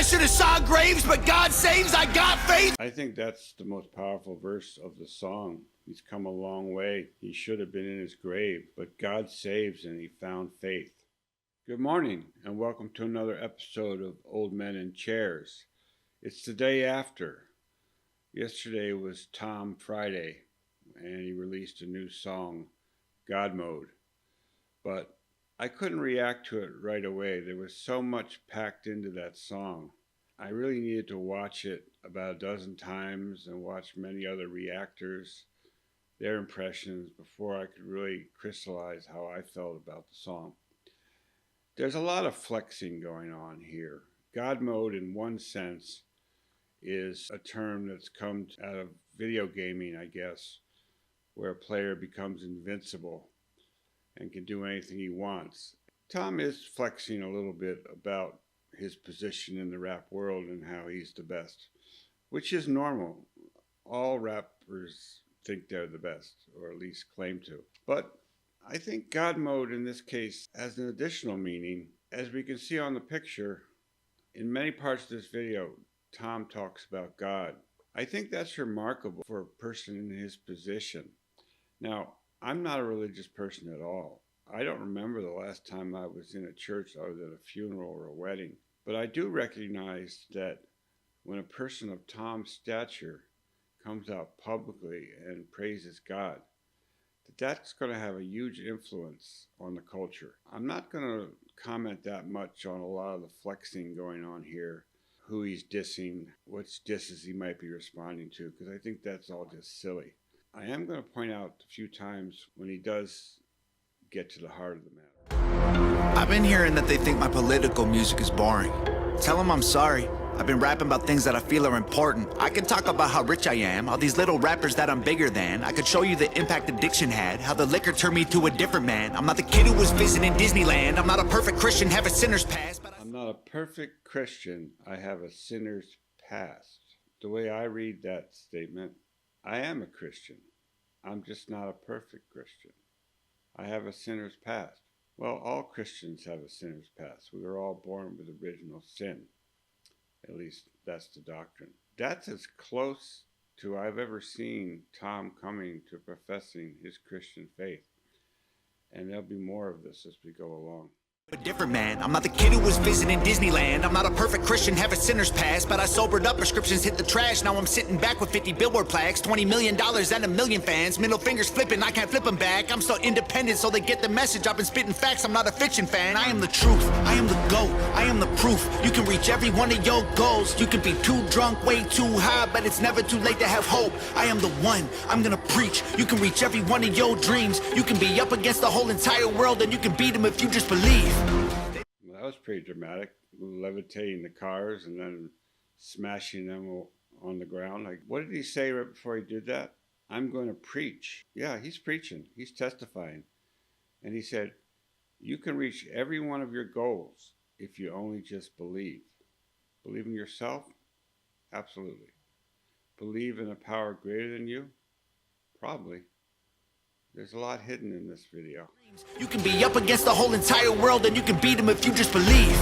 I should have saw graves, but God saves, I got faith. I think that's the most powerful verse of the song. He's come a long way. He should have been in his grave, but God saves and he found faith. Good morning and welcome to another episode of Old Men in Chairs. It's the day after. Yesterday was Tom Friday and he released a new song, God Mode. But I couldn't react to it right away. There was so much packed into that song. I really needed to watch it about a dozen times and watch many other reactors, their impressions, before I could really crystallize how I felt about the song. There's a lot of flexing going on here. God mode, in one sense, is a term that's come out of video gaming, I guess, where a player becomes invincible and can do anything he wants. Tom is flexing a little bit about his position in the rap world and how he's the best, which is normal. All rappers think they're the best, or at least claim to. But I think God mode in this case has an additional meaning. As we can see on the picture, in many parts of this video, Tom talks about God. I think that's remarkable for a person in his position. Now, I'm not a religious person at all. I don't remember the last time I was in a church other than a funeral or a wedding. But I do recognize that when a person of Tom's stature comes out publicly and praises God, that's going to have a huge influence on the culture. I'm not going to comment that much on a lot of the flexing going on here, who he's dissing, which disses he might be responding to, because I think that's all just silly. I am going to point out a few times when he does get to the heart of the matter. I've been hearing that they think my political music is boring. Tell them I'm sorry. I've been rapping about things that I feel are important. I can talk about how rich I am, all these little rappers that I'm bigger than. I could show you the impact addiction had, how the liquor turned me to a different man. I'm not the kid who was visiting Disneyland. I'm not a perfect Christian, have a sinner's past. I'm not a perfect Christian, I have a sinner's past. The way I read that statement, I am a Christian. I'm just not a perfect Christian. I have a sinner's past. Well, all Christians have a sinner's past. We were all born with original sin. At least that's the doctrine. That's as close to I've ever seen Tom coming to professing his Christian faith. And there'll be more of this as we go along. A different man. I'm not the kid who was visiting Disneyland. I'm not a perfect Christian, have a sinner's past, but I sobered up, prescriptions hit the trash. Now I'm sitting back with 50 billboard plaques, $20 million and a million fans. Middle fingers flipping, I can't flip them back. I'm so independent, so they get the message. I've been spitting facts, I'm not a fiction fan. I am the truth, I am the GOAT, I am the proof. You can reach every one of your goals. You can be too drunk, way too high, but it's never too late to have hope. I am the one, I'm gonna preach. You can reach every one of your dreams. You can be up against the whole entire world, and you can beat them if you just believe. Well, that was pretty dramatic, levitating the cars and then smashing them on the ground. Like, what did he say right before he did that? I'm going to preach. Yeah, he's preaching. He's testifying. And he said, you can reach every one of your goals if you only just believe. Believe in yourself? Absolutely. Believe in a power greater than you? Probably. There's a lot hidden in this video. You can be up against the whole entire world, and you can beat them if you just believe.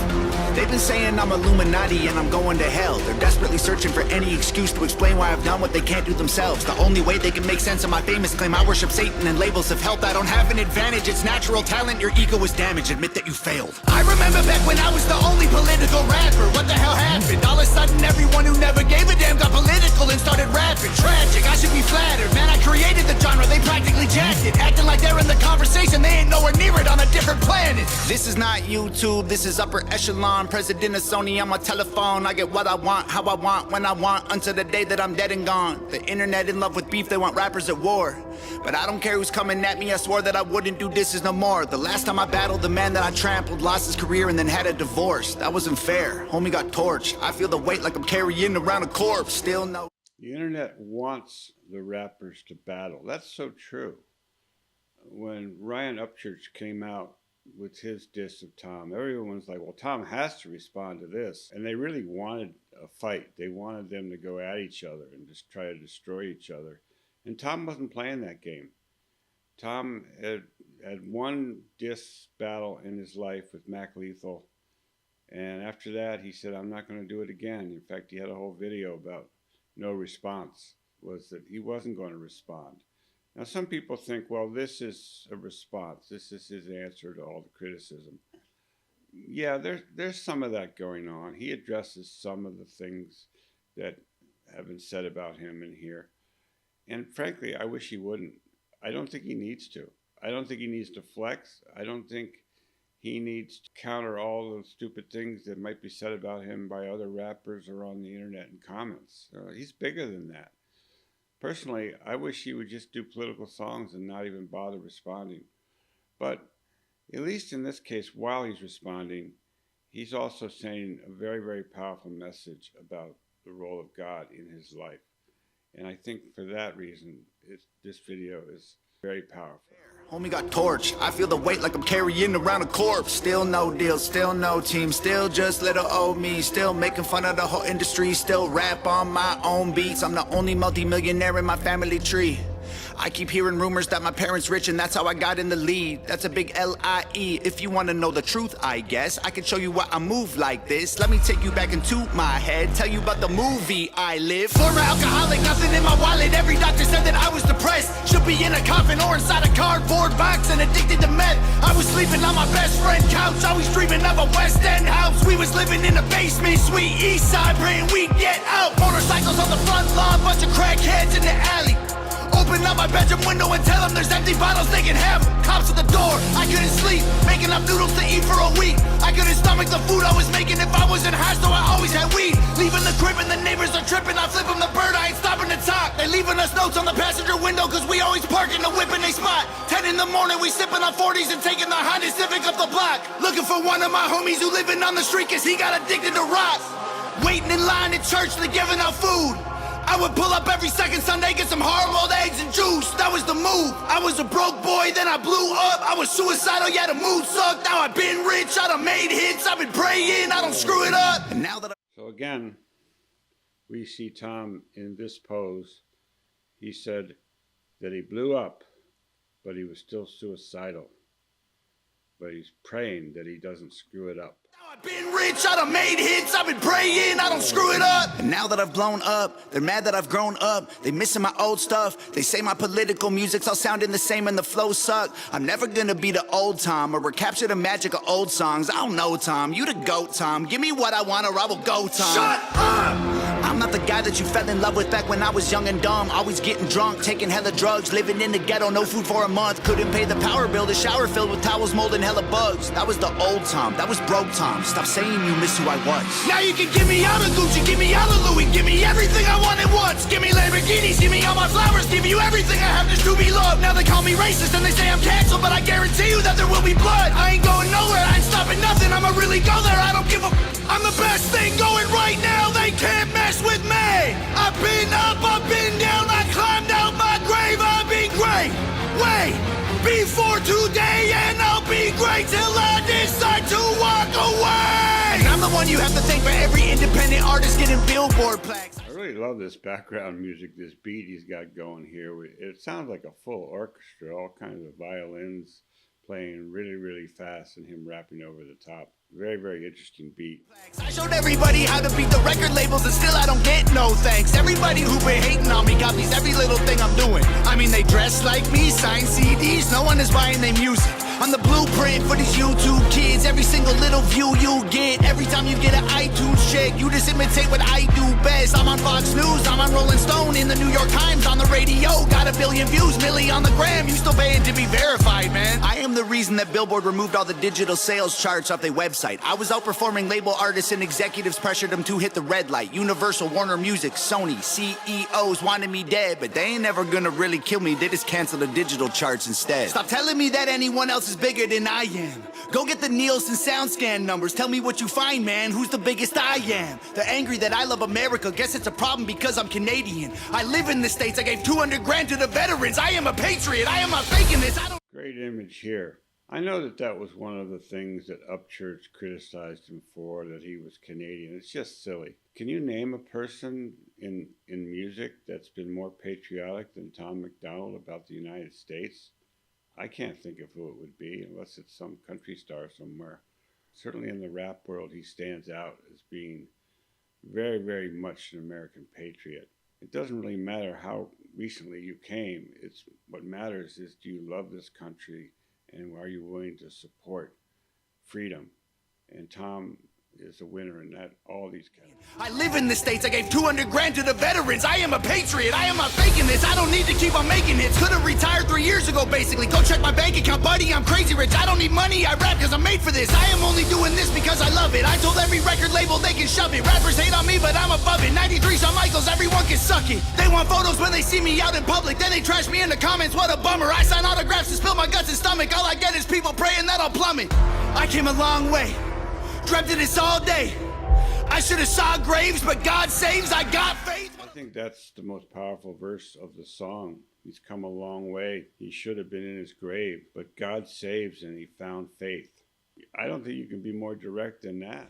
They've been saying I'm Illuminati and I'm going to hell. They're desperately searching for any excuse to explain why I've done what they can't do themselves. The only way they can make sense of my famous claim I worship Satan and labels of health. I don't have an advantage, it's natural talent. Your ego is damaged, admit that you failed. I remember back when I was the only political rapper. What the hell happened? All of a sudden everyone who never gave a damn got political and started rapping. Tragic, I should be flattered. Man, I created the genre, they practically jacked it. Acting like they're in the conversation, they ain't nowhere near it, on a different planet. This is not YouTube, this is upper echelon. President of Sony on my telephone. I get what I want, how I want, when I want, until the day that I'm dead and gone. The internet in love with beef, they want rappers at war. But I don't care who's coming at me, I swore that I wouldn't do disses no more. The last time I battled, the man that I trampled lost his career and then had a divorce. That wasn't fair, homie got torched. I feel the weight like I'm carrying around a corpse. Still no. The internet wants the rappers to battle. That's so true. When Ryan Upchurch came out with his diss of Tom, everyone's like, well, Tom has to respond to this. And they really wanted a fight. They wanted them to go at each other and just try to destroy each other. And Tom wasn't playing that game. Tom had one diss battle in his life with Mac Lethal, And after that, he said, I'm not going to do it again. In fact, he had a whole video about no response, was that he wasn't going to respond. Now, some people think, well, this is a response. This is his answer to all the criticism. Yeah, there's some of that going on. He addresses some of the things that have been said about him in here. And frankly, I wish he wouldn't. I don't think he needs to. I don't think he needs to flex. I don't think he needs to counter all those stupid things that might be said about him by other rappers or on the internet in comments. He's bigger than that. Personally, I wish he would just do political songs and not even bother responding. But at least in this case, while he's responding, he's also saying a very, very powerful message about the role of God in his life. And I think for that reason, this video is very powerful. Homie got torched. I feel the weight like I'm carrying around a corpse. Still no deal, still no team, still just little old me. Still making fun of the whole industry, still rap on my own beats. I'm the only multi-millionaire in my family tree. I keep hearing rumors that my parents rich and that's how I got in the lead. That's a big L-I-E. If you want to know the truth, I guess I can show you why I move like this. Let me take you back into my head, tell you about the movie I live. Former alcoholic, nothing in my wallet. Every doctor said that I was depressed. Should be in a coffin or inside a cardboard box and addicted to meth. I was sleeping on my best friend couch, always dreaming of a West End house. We was living in a basement, sweet east side, praying we'd get out. Motorcycles on the front lawn, bunch of crackheads in the alley. Open up my bedroom window and tell them there's empty bottles they can have. Cops at the door, I couldn't sleep, making up noodles to eat for a week. I couldn't stomach the food I was making if I wasn't high, so I always had weed. Leaving the crib and the neighbors are tripping, I flip them the bird, I ain't stopping to talk. They leaving us notes on the passenger window cause we always park in the whip in they spot. 10 in the morning, we sipping on 40s and taking the Honda Civic up the block. Looking for one of my homies who living on the street cause he got addicted to rock. Waiting in line at church, they giving out food. I would pull up every second Sunday, get some hard-boiled eggs and juice. That was the move. I was a broke boy, then I blew up. I was suicidal, yeah, the mood sucked. Now I've been rich, I done made hits. I've been praying, I don't screw it up. And now that So again, we see Tom in this pose. He said that he blew up, but he was still suicidal. But he's praying that he doesn't screw it up. I've been rich, I done made hits, I've been praying, I don't screw it up. And now that I've blown up, they're mad that I've grown up. They missing my old stuff. They say my political music's all sounding the same and the flows suck. I'm never gonna be the old Tom or recapture the magic of old songs. I don't know, Tom, you the GOAT, Tom. Give me what I want or I will go, Tom. Shut up! I'm not the guy that you fell in love with back when I was young and dumb. Always getting drunk, taking hella drugs, living in the ghetto, no food for a month. Couldn't pay the power bill, the shower filled with towels, mold, and hella bugs. That was the old Tom, that was broke Tom. Stop saying you miss who I was. Now you can give me all the Gucci, give me all the Louis, give me everything I wanted once. Give me Lamborghinis, give me all my flowers, give you everything I have just to be loved. Now they call me racist and they say I'm canceled, but I guarantee you that there will be blood. I ain't going nowhere, I ain't stopping nothing, I'ma really go there, I don't give a I'm the best thing going right now, they can't mess with me. I've been up, I've been down, I climbed out my grave, I'll be great. Wait, before today and I'll be great till I decide to walk away. And I'm the one you have to thank for every independent artist getting Billboard plaques. I really love this background music, this beat he's got going here. It sounds like a full orchestra, all kinds of violins playing really, really fast and him rapping over the top. Very, very interesting beat. I showed everybody how to beat the record labels and still I don't get no thanks. Everybody who been hating on me copies every little thing I'm doing. I mean, they dress like me, sign CDs, no one is buying their music. I'm the blueprint for these YouTube kids. Every single little view you get, every time you get an iTunes check, you just imitate what I do best. I'm on Fox News, I'm on Rolling Stone, in the New York Times, on the radio. Got 1 billion views, Millie on the gram. You still paying to be verified, man. I am the reason that Billboard removed all the digital sales charts off their website. I was outperforming label artists and executives pressured them to hit the red light. Universal, Warner Music, Sony, CEOs wanted me dead, but they ain't never gonna really kill me. They just cancel the digital charts instead. Stop telling me that anyone else is bigger than I am. Go get the Nielsen SoundScan numbers. Tell me what you find, man. Who's the biggest I am? They're angry that I love America. Guess it's a problem because I'm Canadian. I live in the States. I gave 200 grand to the veterans. I am a patriot. I am not faking this. Great image here. I know that was one of the things that Upchurch criticized him for, that he was Canadian. It's just silly. Can you name a person in music that's been more patriotic than Tom MacDonald about the United States? I can't think of who it would be unless it's some country star somewhere. certainly in the rap world, he stands out as being very, very much an American patriot. It doesn't really matter how recently you came. It's what matters is, do you love this country, and are you willing to support freedom? And Tom is a winner in that, all these categories. I live in the States, I gave 200 grand to the veterans. I am a patriot, I am not faking this. I don't need to keep on making hits. Could've retired 3 years ago, basically. Go check my bank account, buddy, I'm crazy rich. I don't need money, I rap cause I'm made for this. I am only doing this because I love it. I told every record label they can shove it. Rappers hate on me, but I'm above it. 93 Shawn Michaels, everyone can suck it. They want photos when they see me out in public, then they trash me in the comments, what a bummer. I sign autographs and spill my guts and stomach. All I get is people praying that I'll plummet. I came a long way, dreamt of this all day. I should have saw graves, but God saves, I got faith. I think that's the most powerful verse of the song. He's come a long way. He should have been in his grave, but God saves and he found faith. I don't think you can be more direct than that.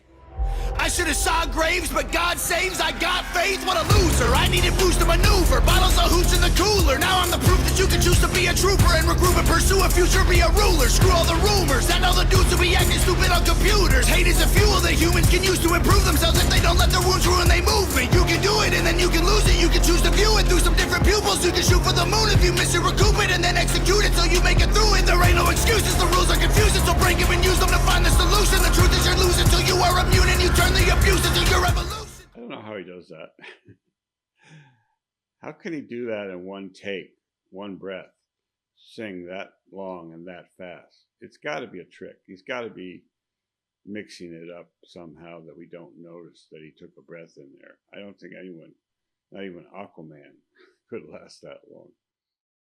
I should have saw graves, but God saves, I got faith. What a loser, I needed boost to maneuver. Bottles of hooch in the cooler. Now I'm the proof that you can choose to be a trooper and regroup and pursue a future, be a ruler. Screw all the rumors and all the dudes who be acting stupid on computers. Hate is a fuel that humans can use to improve themselves if they don't let their wounds ruin their movement. You can do it and then you can lose it. You can choose to view it through some different pupils. You can shoot for the moon if you miss it, recoup it and then execute it till you make it through it. There ain't no excuses, the rules are confusing, so break them and use them to find the solution. The truth is you're losing till you are immune and you turn the abuse into your revolution. I don't know how he does that. How can he do that in one take, one breath, sing that long and that fast? It's got to be a trick. He's got to be mixing it up somehow that we don't notice that he took a breath in there. I don't think anyone, not even Aquaman, could last that long.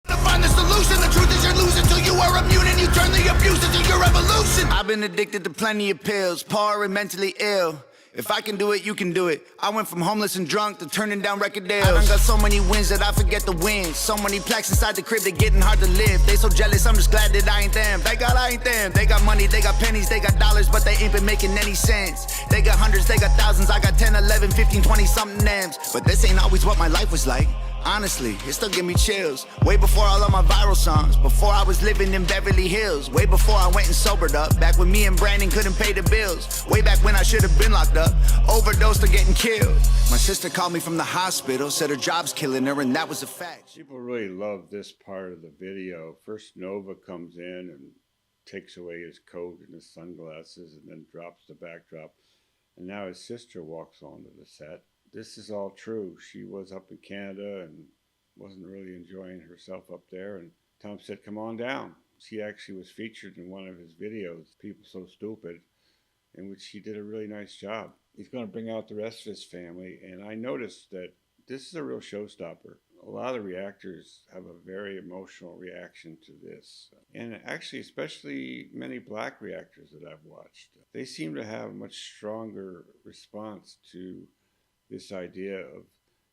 To find the solution, the truth is you're losing till you are immune and you turn the abuse into your revolution. I've been addicted to plenty of pills, poor and mentally ill. If I can do it, you can do it. I went from homeless and drunk to turning down record deals. I done got so many wins that I forget the wins. So many plaques inside the crib, they getting hard to live. They so jealous, I'm just glad that I ain't them. I ain't them. They got money, they got pennies, they got dollars, but they ain't been making any sense. They got hundreds, they got thousands, I got 10, 11, 15, 20 something names. But this ain't always what my life was like. Honestly, it still give me chills. Way before all of my viral songs, before I was living in Beverly Hills, way before I went and sobered up, back when me and Brandon couldn't pay the bills, way back when I should have been locked up, overdosed or getting killed. My sister called me from the hospital, said her job's killing her, and that was a fact. People really love this part of the video. First Nova comes in and takes away his coat and his sunglasses and then drops the backdrop, and now his sister walks onto the set. This is all true. She was up in Canada and wasn't really enjoying herself up there. And Tom said, come on down. She actually was featured in one of his videos, People So Stupid, in which he did a really nice job. He's going to bring out the rest of his family. And I noticed that this is a real showstopper. A lot of reactors have a very emotional reaction to this. And actually, especially many black reactors that I've watched, they seem to have a much stronger response to this idea of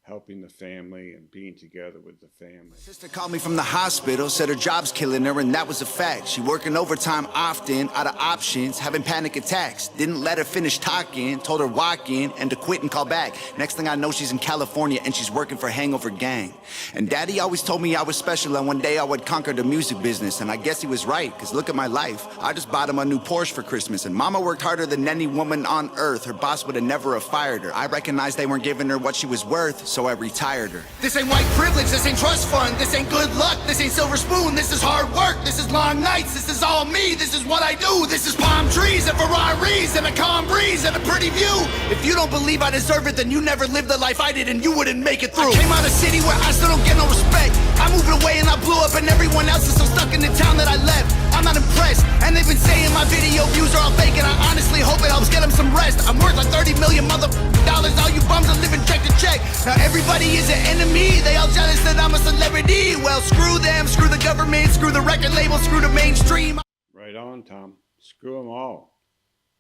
helping the family and being together with the family. Sister called me from the hospital, said her job's killing her, and that was a fact. She working overtime often, out of options, having panic attacks. Didn't let her finish talking, told her walk in and to quit and call back. Next thing I know, she's in California and she's working for Hangover Gang. And Daddy always told me I was special and one day I would conquer the music business. And I guess he was right, cause look at my life. I just bought him a new Porsche for Christmas, and Mama worked harder than any woman on earth. Her boss would have never have fired her. I recognized they weren't giving her what she was worth, so I retired her. This ain't white privilege, this ain't trust fund, this ain't good luck, this ain't silver spoon, this is hard work, this is long nights, this is all me, this is what I do, this is palm trees and Ferraris and a calm breeze and a pretty view. If you don't believe I deserve it, then you never lived the life I did and you wouldn't make it through. I came out of city where I still don't get no respect. I moved away and I blew up and everyone else is so stuck in the town that I left. I'm not impressed, and they've been saying my video views are all fake, and I honestly hope it helps get them some rest. I'm worth like 30 million dollars, all you bums are living check to check. Now everybody is an enemy, they all jealous that I'm a celebrity. Well, screw them, screw the government, screw the record label, screw the mainstream. Right on, Tom. Screw them all.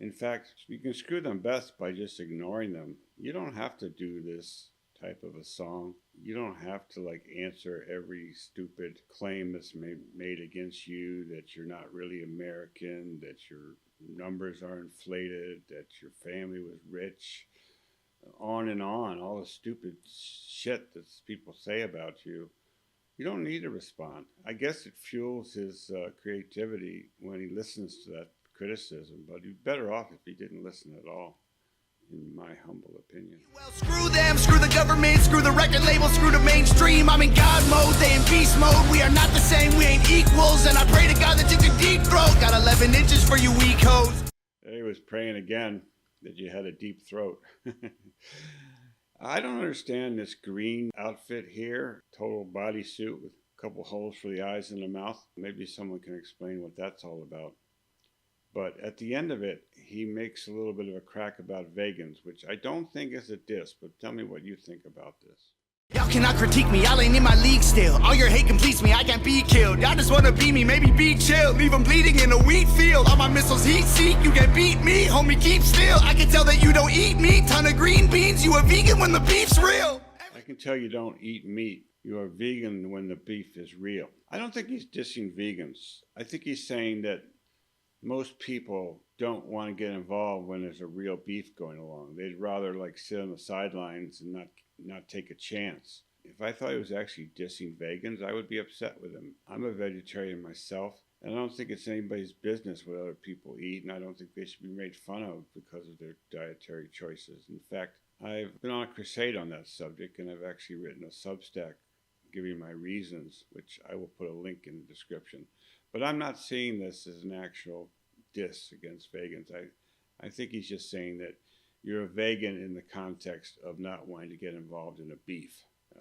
In fact, you can screw them best by just ignoring them. You don't have to do this type of a song. You don't have to answer every stupid claim that's made against you, that you're not really American, that your numbers are inflated, that your family was rich, on and on, all the stupid shit that people say about you. You don't need to respond. I guess it fuels his creativity when he listens to that criticism, but he'd be better off if he didn't listen at all, in my humble opinion. Well, screw them, screw the government, screw the record label, screw the mainstream. I'm in God mode, they in beast mode. We are not the same, we ain't equals. And I pray to God that you can deep throat. Got 11 inches for you weak hoes. He was praying again that you had a deep throat. I don't understand this green outfit here, total bodysuit with a couple holes for the eyes and the mouth. Maybe someone can explain what that's all about. But at the end of it, he makes a little bit of a crack about vegans, which I don't think is a diss, but tell me what you think about this. Y'all cannot critique me, y'all ain't in my league still. All your hate completes me, I can't be killed. Y'all just wanna be me, maybe be chill. Leave them bleeding in a wheat field. All my missiles heat seek, you can't beat me. Homie, keep still. I can tell that you don't eat meat. Ton of green beans, you a vegan when the beef's real. I can tell you don't eat meat. You are vegan when the beef is real. I don't think he's dissing vegans. I think he's saying that most people don't want to get involved when there's a real beef going along. They'd rather like sit on the sidelines and not take a chance. If I thought he was actually dissing vegans, I would be upset with him. I'm a vegetarian myself, and I don't think it's anybody's business what other people eat, and I don't think they should be made fun of because of their dietary choices. In fact, I've been on a crusade on that subject, and I've actually written a Substack giving my reasons, which I will put a link in the description. But I'm not seeing this as an actual diss against vegans. I think he's just saying that you're a vegan in the context of not wanting to get involved in a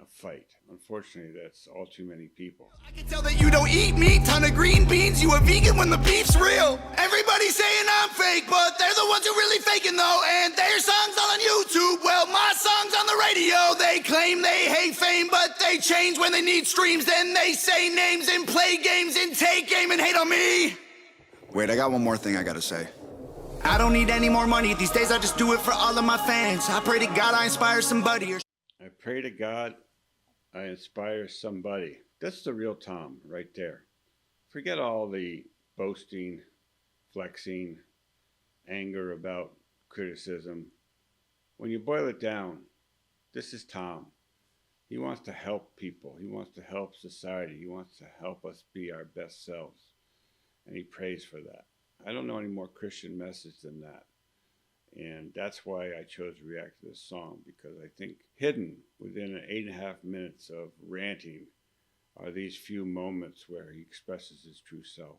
fight. Unfortunately, that's all too many people. I can tell that you don't eat meat. Ton of green beans, you a vegan when the beef's real. Everybody's saying I'm fake, but they're the ones who really faking though. And their songs all on YouTube. Well, my song's on the radio. They claim they hate fame, but they change when they need streams. Then they say names and play games and take aim and hate on me. Wait, I got one more thing I gotta say. I don't need any more money. These days I just do it for all of my fans. I pray to God I inspire somebody. I pray to God I inspire somebody. That's the real Tom right there. Forget all the boasting, flexing, anger about criticism. When you boil it down, this is Tom. He wants to help people. He wants to help society. He wants to help us be our best selves. And he prays for that. I don't know any more Christian message than that. And that's why I chose to react to this song, because I think hidden within 8.5 minutes of ranting are these few moments where he expresses his true self.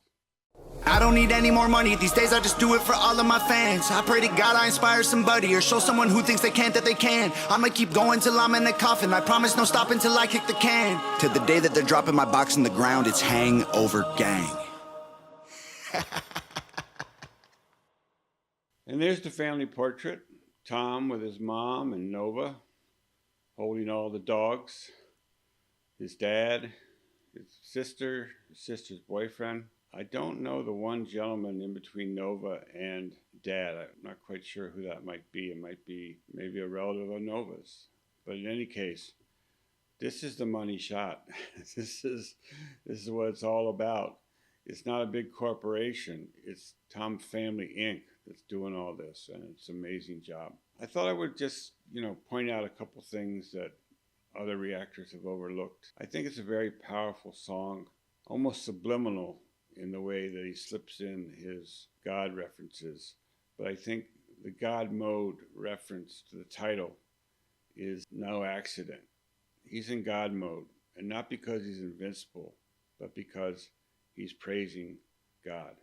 I don't need any more money. These days I just do it for all of my fans. I pray to God I inspire somebody or show someone who thinks they can't that they can. I'ma keep going till I'm in the coffin. I promise no stopping till I kick the can. To the day that they're dropping my box in the ground, it's hangover gang. And there's the family portrait. Tom with his mom and Nova holding all the dogs. His dad, his sister's boyfriend. I don't know the one gentleman in between Nova and Dad. I'm not quite sure who that might be. It might be maybe a relative of Nova's. But in any case, this is the money shot. This is what it's all about. It's not a big corporation. It's Tom Family Inc. that's doing all this, and it's an amazing job. I thought I would just, point out a couple things that other reactors have overlooked. I think it's a very powerful song, almost subliminal in the way that he slips in his God references. But I think the God mode reference to the title is no accident. He's in God mode, and not because he's invincible, but because he's praising God.